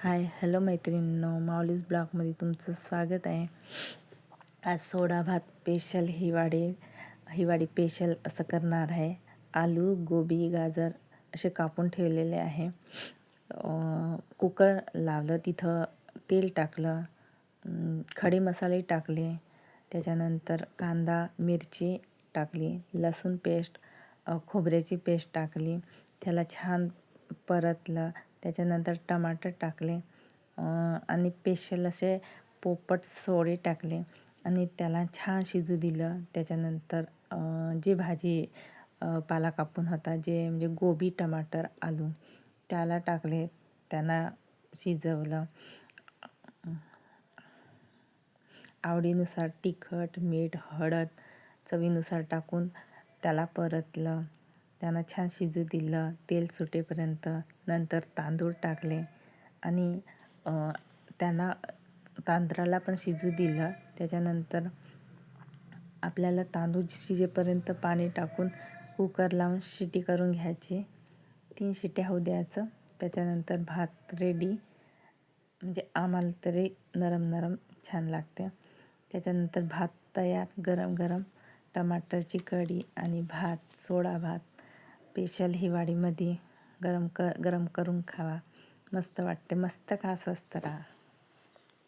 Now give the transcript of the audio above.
Hello मैत्रिणींनो, माऊलीज ब्लॉगमध्ये तुमचं स्वागत आहे. आज सोडा भात स्पेशल हिवाळी स्पेशल असं करणार आहे. आलू, गोबी, गाजर असे कापून ठेवलेले आहे. कुकर लावलं, तिथं तेल टाकलं, खडे मसाले टाकले, त्याच्यानंतर कांदा मिरची टाकली, लसूण पेस्ट, खोबऱ्याची पेस्ट टाकली, त्याला छान परतलं. त्याच्यानंतर टमाटर टाकले आणि स्पेशल असे पोपट सोडे टाकले आणि त्याला छान शिजू दिलं. त्याच्यानंतर जे भाजी पाला कापून होता, जे म्हणजे गोबी, टमाटर, आलू, त्याला टाकले, त्यांना शिजवलं. आवडीनुसार तिखट, मीठ, हळद चवीनुसार टाकून त्याला परतलं. त्यांना छान शिजू दिलं तेल सुटेपर्यंत. नंतर तांदूळ टाकले आणि तांदळाला पण शिजू दिलं. त्याच्यानंतर आपल्याला तांदूळ शिजेपर्यंत पाणी टाकून कुकर लावून शिटी करून घ्यायची. 3 शिट्या होऊ द्यायचं. त्याच्यानंतर भात रेडी, म्हणजे आम्हाला तरी नरम छान लागते. त्याच्यानंतर भात तयार, गरम गरम टमाटरची कढी आणि भात, सोडा भात स्पेशल हिवाळीमध्ये गरम करून खावा. मस्त वाटते. मस्त खा, स्वस्त राहा.